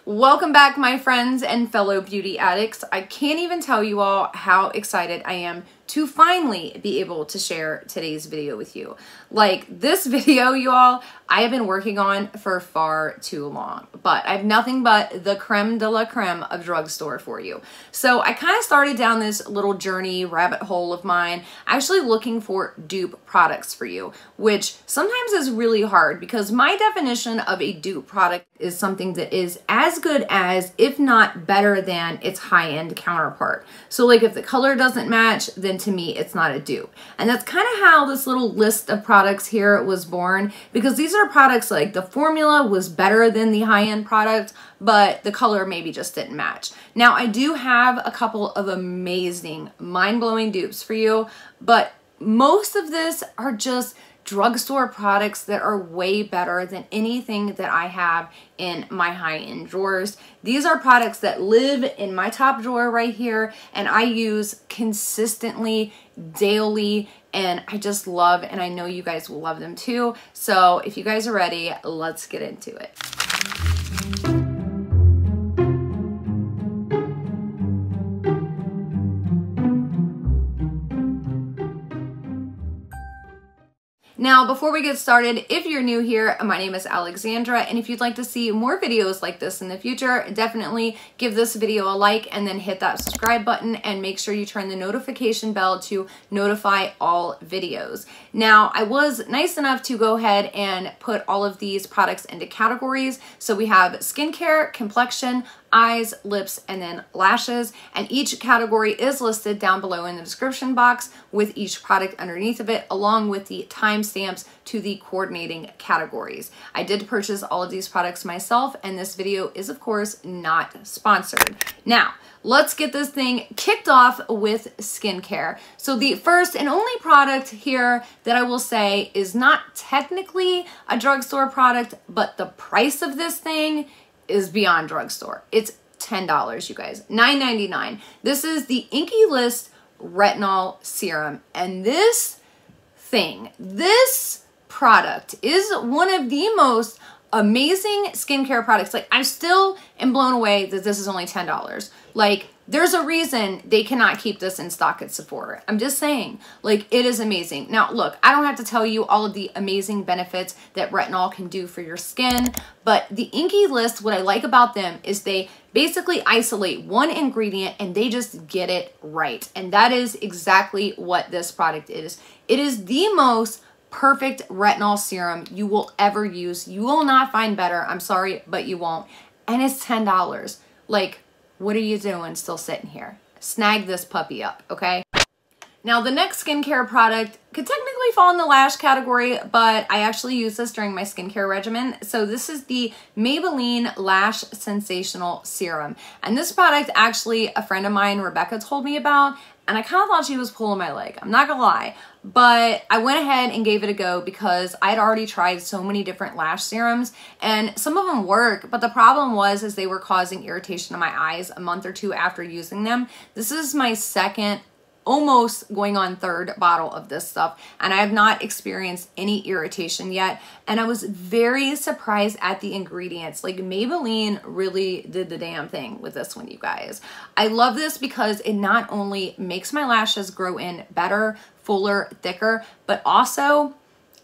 Welcome back, my friends and fellow beauty addicts. I can't even tell you all how excited I am to finally be able to share today's video with you. Like, this video, you all, I have been working on for far too long, but I have nothing but the creme de la creme of Drugstore for you. So I kind of started down this little journey rabbit hole of mine, actually looking for dupe products for you, which sometimes is really hard because my definition of a dupe product is something that is as good as, if not better than, its high-end counterpart. So like if the color doesn't match, then to me it's not a dupe. And that's kind of how this little list of products here was born, because these are products like the formula was better than the high-end product, but the color maybe just didn't match. Now I do have a couple of amazing, mind-blowing dupes for you, but most of this are just drugstore products that are way better than anything that I have in my high-end drawers. These are products that live in my top drawer right here and I use consistently, daily, and I just love, and I know you guys will love them too. So if you guys are ready, let's get into it. Now, before we get started, if you're new here, my name is Alexandra, and if you'd like to see more videos like this in the future, definitely give this video a like and then hit that subscribe button and make sure you turn the notification bell to notify all videos. Now, I was nice enough to go ahead and put all of these products into categories. So we have skincare, complexion, eyes, lips, and then lashes, and each category is listed down below in the description box with each product underneath of it, along with the timestamps to the coordinating categories. I did purchase all of these products myself, and this video is of course not sponsored. Now, let's get this thing kicked off with skincare. So the first and only product here that I will say is not technically a drugstore product, but the price of this thing is beyond drugstore. It's $10, you guys, $9.99. This is the Inkey List Retinol Serum, and this product is one of the most amazing skincare products. Like, I still am blown away that this is only $10. Like, there's a reason they cannot keep this in stock at Sephora. I'm just saying, like, it is amazing. Now, look, I don't have to tell you all of the amazing benefits that retinol can do for your skin, but the Inkey List, what I like about them is they basically isolate one ingredient and they just get it right. And that is exactly what this product is. It is the most perfect retinol serum you will ever use. You will not find better. I'm sorry, but you won't. And it's $10. Like, what are you doing still sitting here? Snag this puppy up, okay? Now, the next skincare product could technically fall in the lash category, but I actually use this during my skincare regimen. So this is the Maybelline Lash Sensational Serum. And this product, actually, a friend of mine, Rebecca, told me about, and I kind of thought she was pulling my leg. I'm not gonna lie. But I went ahead and gave it a go because I had already tried so many different lash serums, and some of them work, but the problem was they were causing irritation in my eyes a month or two after using them. This is my second, almost going on third bottle of this stuff, and I have not experienced any irritation yet, and I was very surprised at the ingredients. Like, Maybelline really did the damn thing with this one, you guys. I love this because it not only makes my lashes grow in better, fuller, thicker, but also,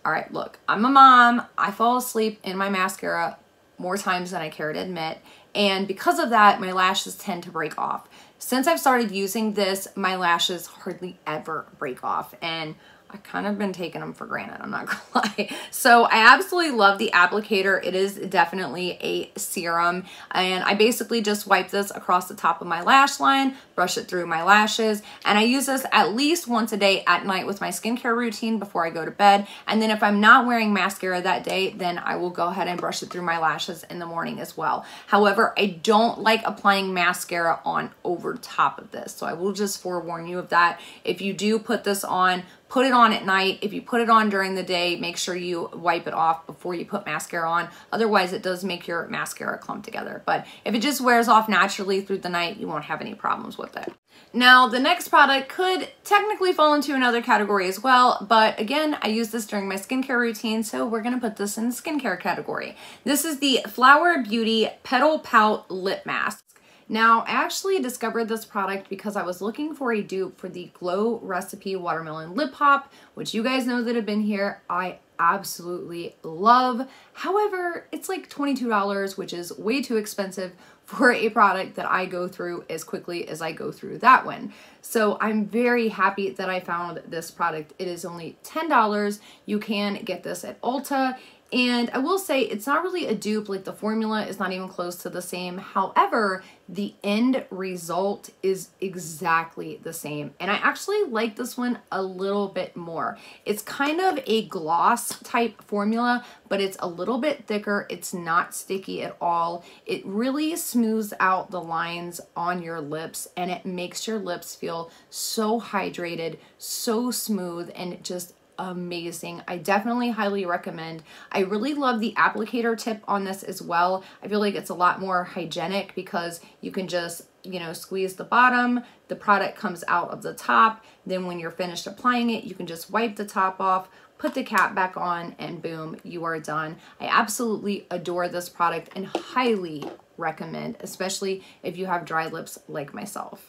all right, look, I'm a mom. I fall asleep in my mascara more times than I care to admit. And because of that, my lashes tend to break off. Since I've started using this, my lashes hardly ever break off. And I kind of been taking them for granted, I'm not gonna lie. So I absolutely love the applicator. It is definitely a serum. And I basically just wipe this across the top of my lash line, brush it through my lashes. And I use this at least once a day at night with my skincare routine before I go to bed. And then if I'm not wearing mascara that day, then I will go ahead and brush it through my lashes in the morning as well. However, I don't like applying mascara on over top of this. So I will just forewarn you of that. If you do put this on, put it on at night. If you put it on during the day, make sure you wipe it off before you put mascara on. Otherwise, it does make your mascara clump together. But if it just wears off naturally through the night, you won't have any problems with it. Now, the next product could technically fall into another category as well, but again, I use this during my skincare routine, so we're gonna put this in the skincare category. This is the Flower Beauty Petal Pout Lip Mask. Now, I actually discovered this product because I was looking for a dupe for the Glow Recipe Watermelon Lip Pop, which you guys know that have been here. I absolutely love. However, it's like $22, which is way too expensive for a product that I go through as quickly as I go through that one. So I'm very happy that I found this product. It is only $10. You can get this at Ulta. And I will say it's not really a dupe, like the formula is not even close to the same. However, the end result is exactly the same. And I actually like this one a little bit more. It's kind of a gloss type formula, but it's a little bit thicker. It's not sticky at all. It really smooths out the lines on your lips and it makes your lips feel so hydrated, so smooth, and just amazing. I definitely highly recommend. I really love the applicator tip on this as well. I feel like it's a lot more hygienic because you can just, you know, squeeze the bottom, the product comes out of the top, then when you're finished applying it, you can just wipe the top off, put the cap back on, and boom, you are done. I absolutely adore this product and highly recommend, especially if you have dry lips like myself.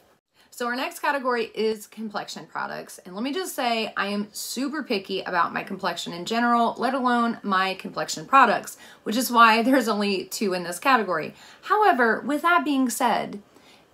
So our next category is complexion products. And let me just say, I am super picky about my complexion in general, let alone my complexion products, which is why there's only 2 in this category. However, with that being said,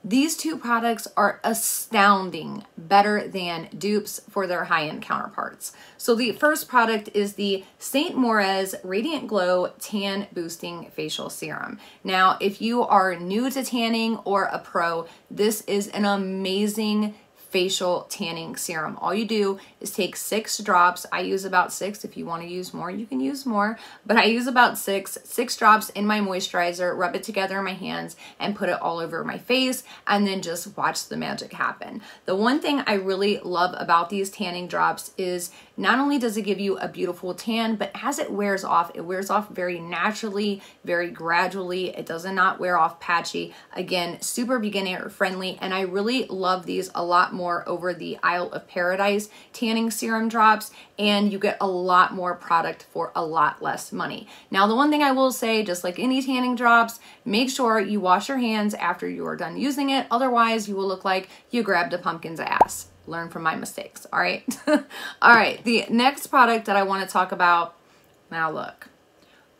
these 2 products are astounding, better than dupes for their high-end counterparts. So the first product is the St. Moriz Radiant Glow Tan Boosting Facial Serum. Now, if you are new to tanning or a pro, this is an amazing facial tanning serum. All you do is take 6 drops. I use about 6. If you want to use more, you can use more, but I use about 6 drops in my moisturizer, rub it together in my hands, and put it all over my face, and then just watch the magic happen. The one thing I really love about these tanning drops is not only does it give you a beautiful tan, but as it wears off very naturally, very gradually. It does not wear off patchy. Again, super beginner friendly, and I really love these a lot more over the Isle of Paradise tanning serum drops, and you get a lot more product for a lot less money. Now, the one thing I will say, just like any tanning drops, make sure you wash your hands after you are done using it. Otherwise, you will look like you grabbed a pumpkin's ass. Learn from my mistakes, all right? All right, the next product that I want to talk about, now look,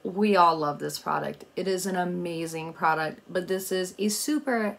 we all love this product. It is an amazing product, but this is a super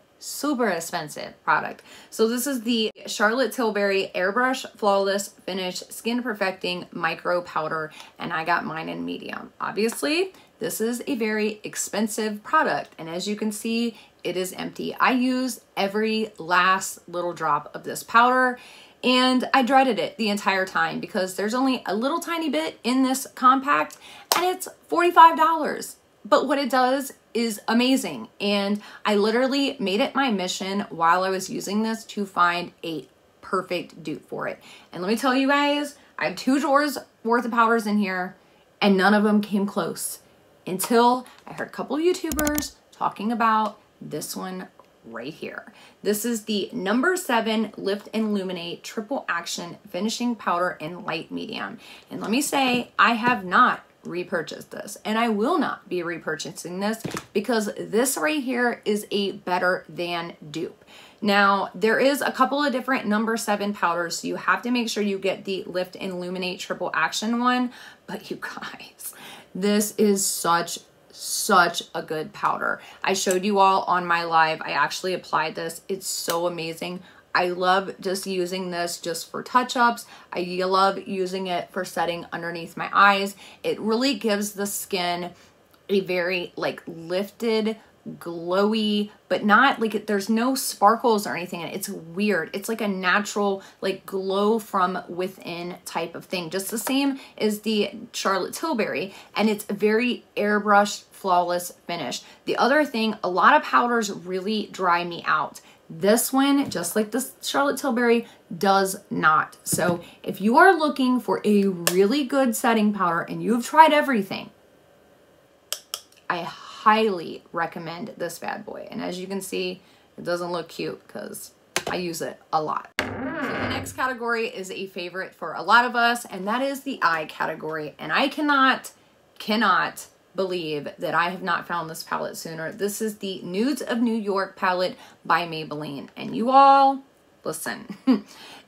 expensive product. So this is the Charlotte Tilbury Airbrush Flawless Finish Skin Perfecting Micro Powder, and I got mine in medium. Obviously, this is a very expensive product, and as you can see, it is empty. I use every last little drop of this powder, and I dreaded it the entire time because there's only a little tiny bit in this compact, and it's $45. But what it does is amazing, and I literally made it my mission while I was using this to find a perfect dupe for it. And let me tell you guys, I have 2 drawers worth of powders in here, and none of them came close until I heard a couple of YouTubers talking about this one right here. This is the NO7 Lift and Illuminate Triple Action Finishing Powder in Light Medium. And let me say, I have not repurchased this, and I will not be repurchasing this because this right here is a better than dupe. Now, there is a couple of different NO7 powders, so you have to make sure you get the Lift and Illuminate Triple Action one, but you guys, this is such a good powder. I showed you all on my live. I actually applied this. It's so amazing. I love just using this just for touch-ups. I love using it for setting underneath my eyes. It really gives the skin a very like lifted, glowy, but not like there's no sparkles or anything in it. It's weird. It's like a natural like glow from within type of thing. Just the same as the Charlotte Tilbury, and it's a very airbrushed, flawless finish. The other thing, a lot of powders really dry me out. This one, just like the Charlotte Tilbury, does not. So if you are looking for a really good setting powder and you've tried everything, I highly recommend this bad boy. And as you can see, it doesn't look cute because I use it a lot. So the next category is a favorite for a lot of us, and that is the eye category. And I cannot believe that I have not found this palette sooner. This is the Nudes of New York palette by Maybelline. And you all, listen,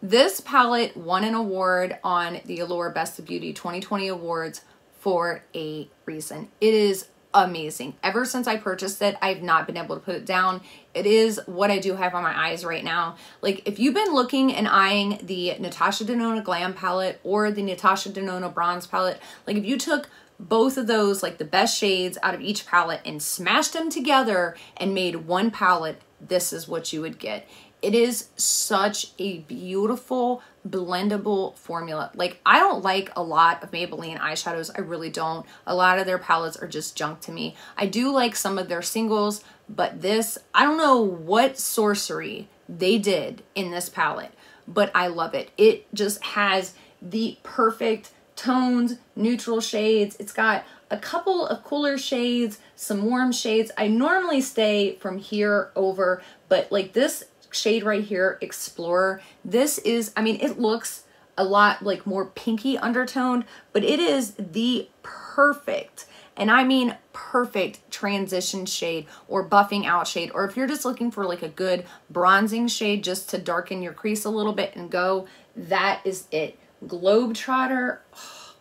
this palette won an award on the Allure Best of Beauty 2020 Awards for a reason. It is amazing. Ever since I purchased it, I've not been able to put it down. It is what I do have on my eyes right now. Like, if you've been looking and eyeing the Natasha Denona Glam palette or the Natasha Denona Bronze palette, like if you took both of those, like the best shades out of each palette, and smashed them together and made one palette, this is what you would get. It is such a beautiful blendable formula. Like, I don't like a lot of Maybelline eyeshadows. I really don't. A lot of their palettes are just junk to me. I do like some of their singles, but this, I don't know what sorcery they did in this palette, but I love it. It just has the perfect tones, neutral shades. It's got a couple of cooler shades, some warm shades. I normally stay from here over, but like this shade right here, Explorer, this is, I mean, it looks a lot like more pinky undertoned, but it is the perfect, and I mean perfect, transition shade or buffing out shade, or if you're just looking for like a good bronzing shade just to darken your crease a little bit and go, that is it. Globetrotter, oh,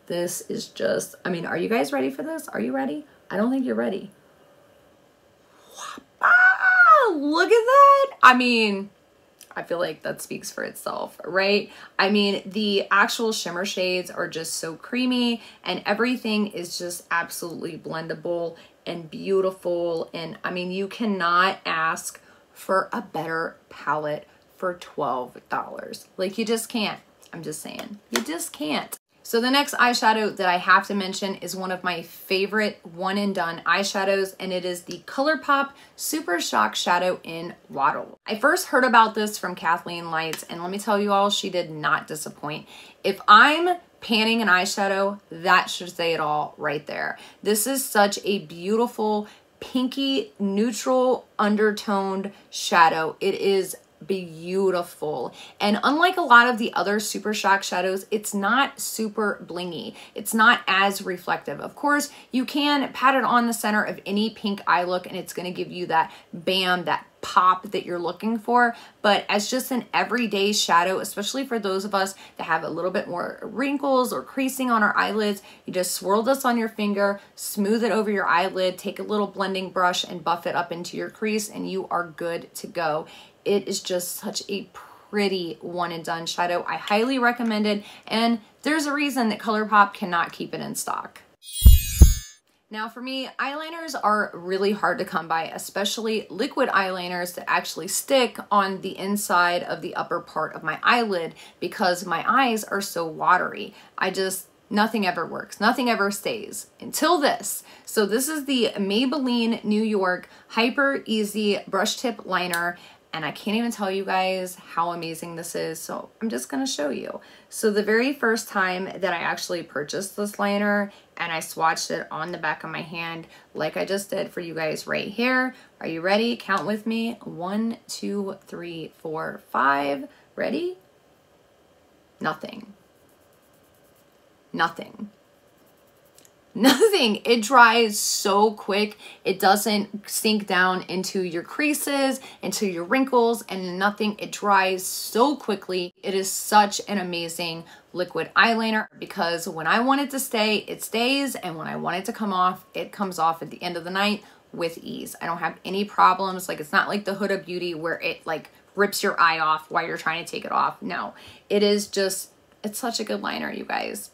this is just, I mean, are you guys ready for this? Are you ready? I don't think you're ready. Look at that. I mean, I feel like that speaks for itself, right? I mean, the actual shimmer shades are just so creamy, and everything is just absolutely blendable and beautiful. And I mean, you cannot ask for a better palette for $12. Like, you just can't. I'm just saying, you just can't. So the next eyeshadow that I have to mention is one of my favorite one and done eyeshadows, and it is the Colourpop Supershock Shadow in Wattles. I first heard about this from Kathleen Lights, and let me tell you all, she did not disappoint. If I'm panning an eyeshadow, that should say it all right there. This is such a beautiful pinky neutral undertoned shadow. It is beautiful, and unlike a lot of the other Supershock shadows, it's not super blingy. It's not as reflective. Of course, you can pat it on the center of any pink eye look and it's going to give you that bam, that pop that you're looking for, but as just an everyday shadow, especially for those of us that have a little bit more wrinkles or creasing on our eyelids, you just swirl this on your finger, smooth it over your eyelid, take a little blending brush and buff it up into your crease, and you are good to go. It is just such a pretty one and done shadow. I highly recommend it, and there's a reason that Colourpop cannot keep it in stock. Now for me, eyeliners are really hard to come by, especially liquid eyeliners that actually stick on the inside of the upper part of my eyelid, because my eyes are so watery. Nothing ever works. Nothing ever stays until this. So this is the Maybelline New York Hyper Easy Brush Tip Liner. And I can't even tell you guys how amazing this is, so I'm just gonna show you. So the very first time that I actually purchased this liner and I swatched it on the back of my hand, like I just did for you guys right here. Are you ready? Count with me. 1, 2, 3, 4, 5. Ready? Nothing. Nothing. Nothing. It dries so quick. It doesn't sink down into your creases, into your wrinkles, and nothing. It dries so quickly. It is such an amazing liquid eyeliner, because when I want it to stay, it stays, and when I want it to come off, it comes off at the end of the night with ease. I don't have any problems. Like, it's not like the Huda Beauty where it like rips your eye off while you're trying to take it off. No, it is just, it's such a good liner, you guys.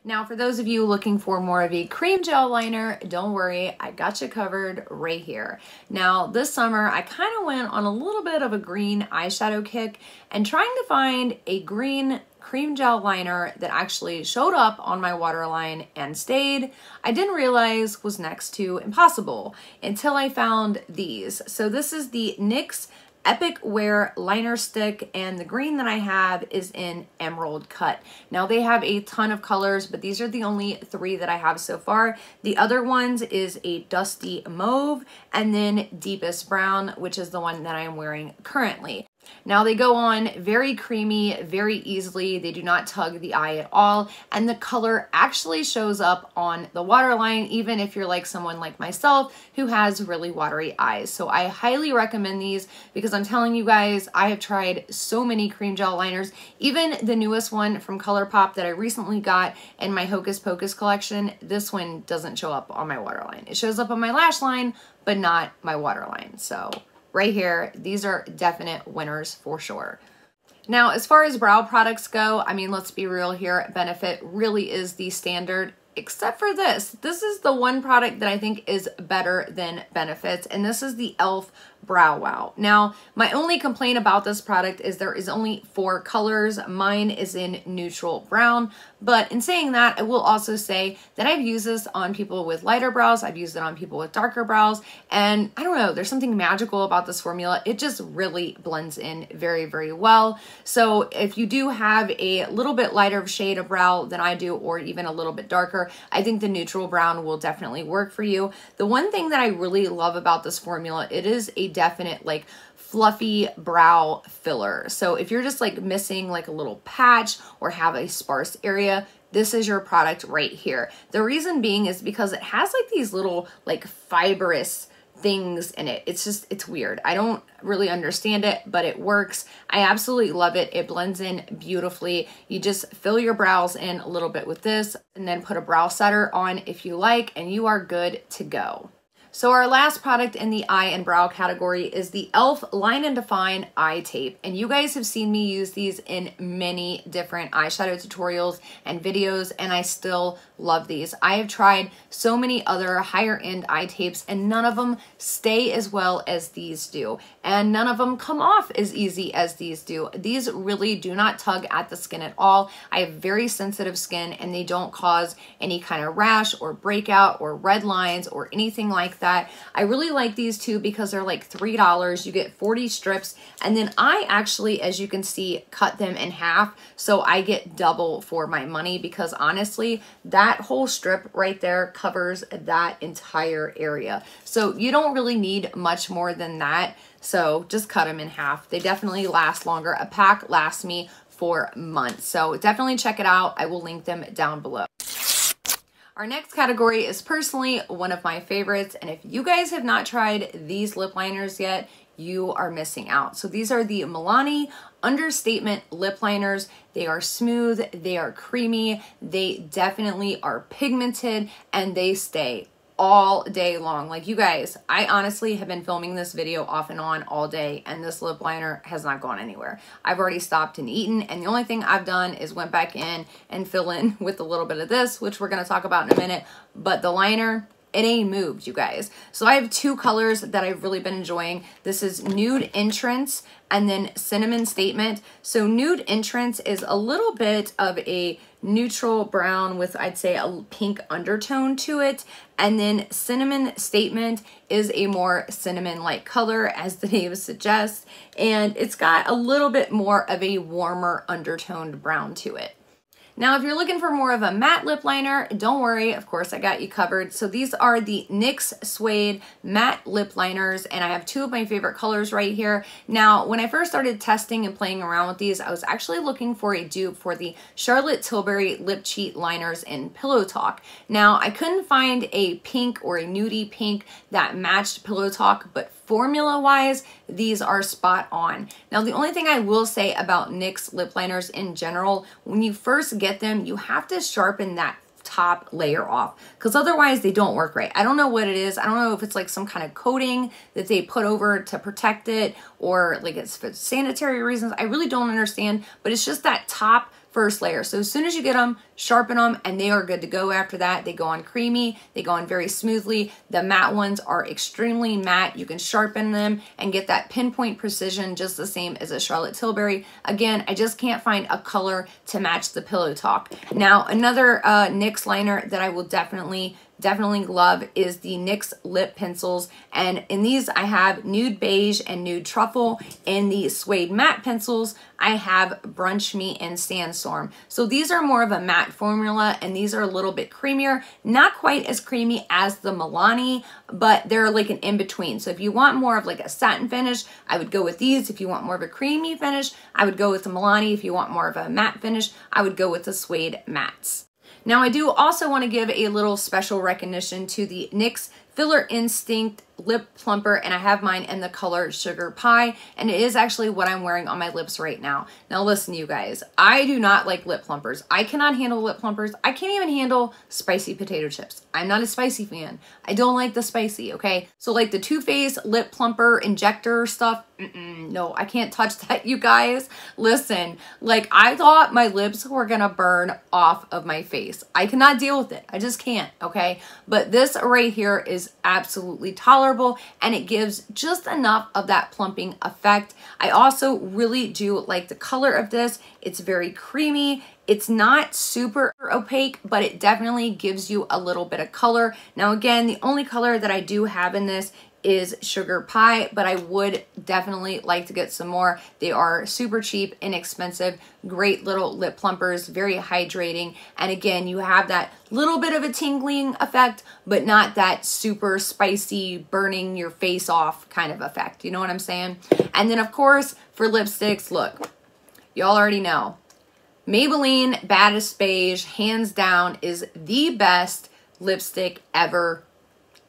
Now, for those of you looking for more of a cream gel liner, don't worry, I got you covered right here. Now, this summer, I kind of went on a little bit of a green eyeshadow kick, and trying to find a green cream gel liner that actually showed up on my waterline and stayed, I didn't realize was next to impossible until I found these. So this is the NYX Epic Wear Liner Stick, and the green that I have is in Emerald Cut. Now they have a ton of colors, but these are the only 3 that I have so far. The other ones is a Dusty Mauve and then Deepest Brown, which is the one that I am wearing currently. Now they go on very creamy, very easily. They do not tug the eye at all. And the color actually shows up on the waterline, even if you're like someone like myself who has really watery eyes. So I highly recommend these because I'm telling you guys, I have tried so many cream gel liners. Even the newest one from Colourpop that I recently got in my Hocus Pocus collection, this one doesn't show up on my waterline. It shows up on my lash line, but not my waterline. So right here, these are definite winners for sure. Now, as far as brow products go, I mean, let's be real here. Benefit really is the standard, except for this. This is the one product that I think is better than Benefits, and this is the e.l.f. Brow Wow. Now, my only complaint about this product is there is only 4 colors. Mine is in neutral brown, but in saying that, I will also say that I've used this on people with lighter brows. I've used it on people with darker brows, and I don't know, there's something magical about this formula. It just really blends in very, very well. So if you do have a little bit lighter of shade of brow than I do, or even a little bit darker, I think the neutral brown will definitely work for you. The one thing that I really love about this formula, it is a definite like fluffy brow filler. So if you're just like missing like a little patch or have a sparse area, this is your product right here. The reason being is because it has like these little like fibrous things in it. It's weird. I don't really understand it, but it works. I absolutely love it. It blends in beautifully. You just fill your brows in a little bit with this and then put a brow setter on if you like, and you are good to go. So our last product in the eye and brow category is the e.l.f. Line and Define Eye Tape. And you guys have seen me use these in many different eyeshadow tutorials and videos, and I still love these. I have tried so many other higher end eye tapes, and none of them stay as well as these do. And none of them come off as easy as these do. These really do not tug at the skin at all. I have very sensitive skin, and they don't cause any kind of rash or breakout or red lines or anything like that. I really like these too because they're like $3. You get 40 strips, and then I actually, as you can see, cut them in half, so I get double for my money because honestly, that whole strip right there covers that entire area. So you don't really need much more than that. So just cut them in half. They definitely last longer. A pack lasts me for months. So definitely check it out. I will link them down below. Our next category is personally one of my favorites, and if you guys have not tried these lip liners yet, you are missing out. So these are the Milani Understatement Lip Liners. They are smooth, they are creamy, they definitely are pigmented, and they stay all day long. Like you guys, I honestly have been filming this video off and on all day, and this lip liner has not gone anywhere. I've already stopped and eaten, and the only thing I've done is went back in and fill in with a little bit of this, which we're going to talk about in a minute, but the liner, it ain't moved, you guys. So I have 2 colors that I've really been enjoying. This is Nude Entrance and then Cinnamon Statement. So Nude Entrance is a little bit of a neutral brown with, I'd say, a pink undertone to it. And then Cinnamon Statement is a more cinnamon-like color, as the name suggests. And it's got a little bit more of a warmer undertoned brown to it. Now, if you're looking for more of a matte lip liner, don't worry, of course I got you covered. So these are the NYX Suede Matte Lip Liners, and I have 2 of my favorite colors right here. Now, when I first started testing and playing around with these, I was actually looking for a dupe for the Charlotte Tilbury Lip Cheat Liners in Pillow Talk. Now, I couldn't find a pink or a nudie pink that matched Pillow Talk, but formula-wise, these are spot on. Now, the only thing I will say about NYX lip liners in general, when you first get them, you have to sharpen that top layer off because otherwise they don't work right. I don't know what it is. I don't know if it's like some kind of coating that they put over to protect it, or like it's for sanitary reasons. I really don't understand, but it's just that top first layer. So as soon as you get them, sharpen them, and they are good to go after that. They go on creamy, they go on very smoothly. The matte ones are extremely matte. You can sharpen them and get that pinpoint precision just the same as a Charlotte Tilbury. Again, I just can't find a color to match the Pillow Talk. Now, another NYX liner that I will definitely love is the NYX Lip Pencils, and in these I have Nude Beige and Nude Truffle. In the Suede Matte Pencils, I have Brunch Me and Sandstorm. So these are more of a matte formula, and these are a little bit creamier, not quite as creamy as the Milani, but they're like an in-between. So if you want more of like a satin finish, I would go with these. If you want more of a creamy finish, I would go with the Milani. If you want more of a matte finish, I would go with the Suede Mattes. Now, I do also want to give a little special recognition to the NYX Filler Instinct Lip Plumper, and I have mine in the color Sugar Pie, and it is actually what I'm wearing on my lips right now. Now listen, you guys, I do not like lip plumpers. I cannot handle lip plumpers. I can't even handle spicy potato chips. I'm not a spicy fan. I don't like the spicy, okay? So like the Too Faced Lip Plumper Injector stuff, no, I can't touch that, you guys. Listen, like I thought my lips were gonna burn off of my face. I cannot deal with it. I just can't, okay? But this right here is absolutely tolerable, and it gives just enough of that plumping effect. I also really do like the color of this. It's very creamy. It's not super opaque, but it definitely gives you a little bit of color. Now again, the only color that I do have in this is Sugar Pie, but I would definitely like to get some more. They are super cheap, inexpensive, great little lip plumpers, very hydrating. And again, you have that little bit of a tingling effect, but not that super spicy, burning your face off kind of effect. You know what I'm saying? And then of course, for lipsticks, look, y'all already know. Maybelline Baddest Beige, hands down, is the best lipstick ever.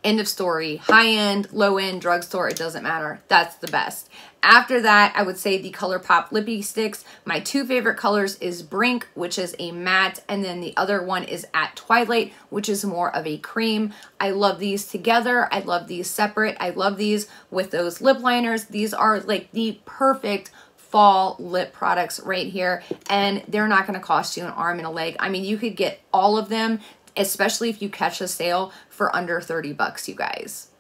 End of story. High-end, low-end, drugstore, it doesn't matter. That's the best. After that, I would say the Colourpop Lippy Sticks. My two favorite colors is Brink, which is a matte, and then the other one is At Twilight, which is more of a cream. I love these together. I love these separate. I love these with those lip liners. These are like the perfect fall lip products right here, and they're not going to cost you an arm and a leg. I mean, you could get all of them, especially if you catch a sale, for under 30 bucks, you guys.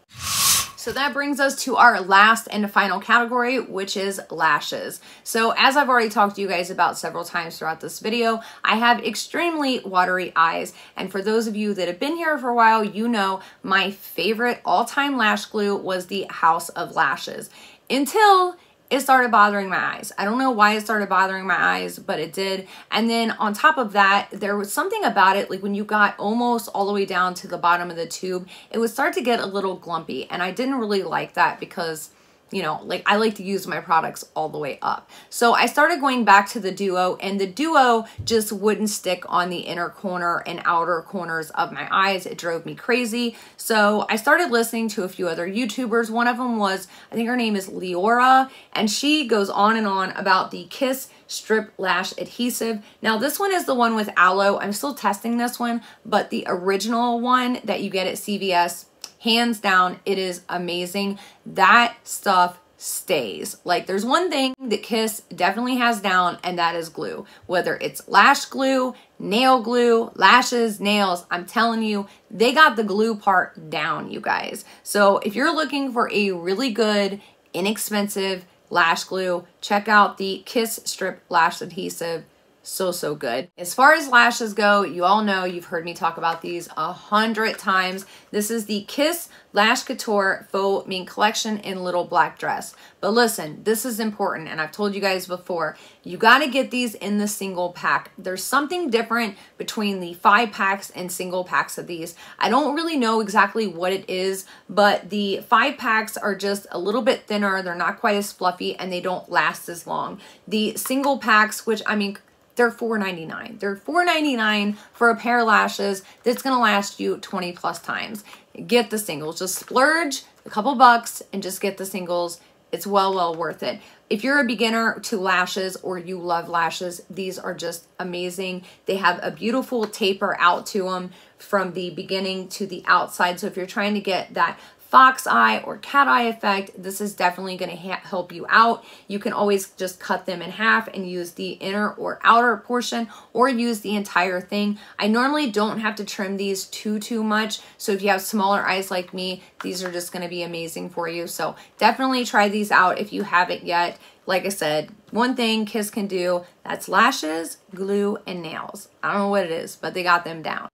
So that brings us to our last and final category, which is lashes. So as I've already talked to you guys about several times throughout this video, I have extremely watery eyes. And for those of you that have been here for a while, you know my favorite all-time lash glue was the House of Lashes, until it started bothering my eyes. I don't know why it started bothering my eyes, but it did. And then on top of that, there was something about it, like when you got almost all the way down to the bottom of the tube, it would start to get a little glumpy. And I didn't really like that because, you know, like I like to use my products all the way up. So I started going back to the Duo, and the Duo just wouldn't stick on the inner corner and outer corners of my eyes. It drove me crazy. So I started listening to a few other YouTubers. One of them was, I think her name is Leora, and she goes on and on about the Kiss Strip Lash Adhesive. Now this one is the one with aloe. I'm still testing this one, but the original one that you get at CVS, hands down, it is amazing. That stuff stays. Like, there's one thing that Kiss definitely has down, and that is glue. Whether it's lash glue, nail glue, lashes, nails, I'm telling you, they got the glue part down, you guys. So if you're looking for a really good, inexpensive lash glue, check out the Kiss Strip Lash Adhesive. So good. As far as lashes go, you all know, you've heard me talk about these 100 times. This is the Kiss Lash Couture Faux Mink Collection in Little Black Dress. But listen, this is important, and I've told you guys before, you got to get these in the single pack. There's something different between the 5-packs and single packs of these. I don't really know exactly what it is, but the 5-packs are just a little bit thinner. They're not quite as fluffy, and they don't last as long. The single packs, which, I mean, they're $4.99. They're $4.99 for a pair of lashes that's gonna last you 20 plus times. Get the singles. Just splurge a couple bucks and just get the singles. It's well worth it. If you're a beginner to lashes or you love lashes, these are just amazing. They have a beautiful taper out to them from the beginning to the outside. So if you're trying to get that fox eye or cat eye effect, this is definitely going to help you out. You can always just cut them in half and use the inner or outer portion, or use the entire thing. I normally don't have to trim these too much, so if you have smaller eyes like me, these are just going to be amazing for you. So definitely try these out if you haven't yet. Like I said, one thing Kiss can do, that's lashes, glue, and nails. I don't know what it is, but they got them down.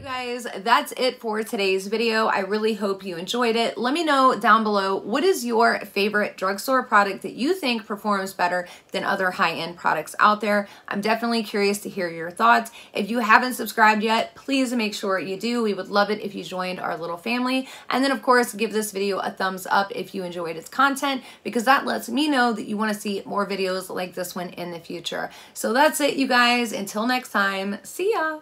Guys, that's it for today's video. I really hope you enjoyed it. Let me know down below, what is your favorite drugstore product that you think performs better than other high-end products out there? I'm definitely curious to hear your thoughts. If you haven't subscribed yet, please make sure you do. We would love it if you joined our little family. And then of course, give this video a thumbs up if you enjoyed its content, because that lets me know that you want to see more videos like this one in the future. So that's it, you guys. Until next time, see ya.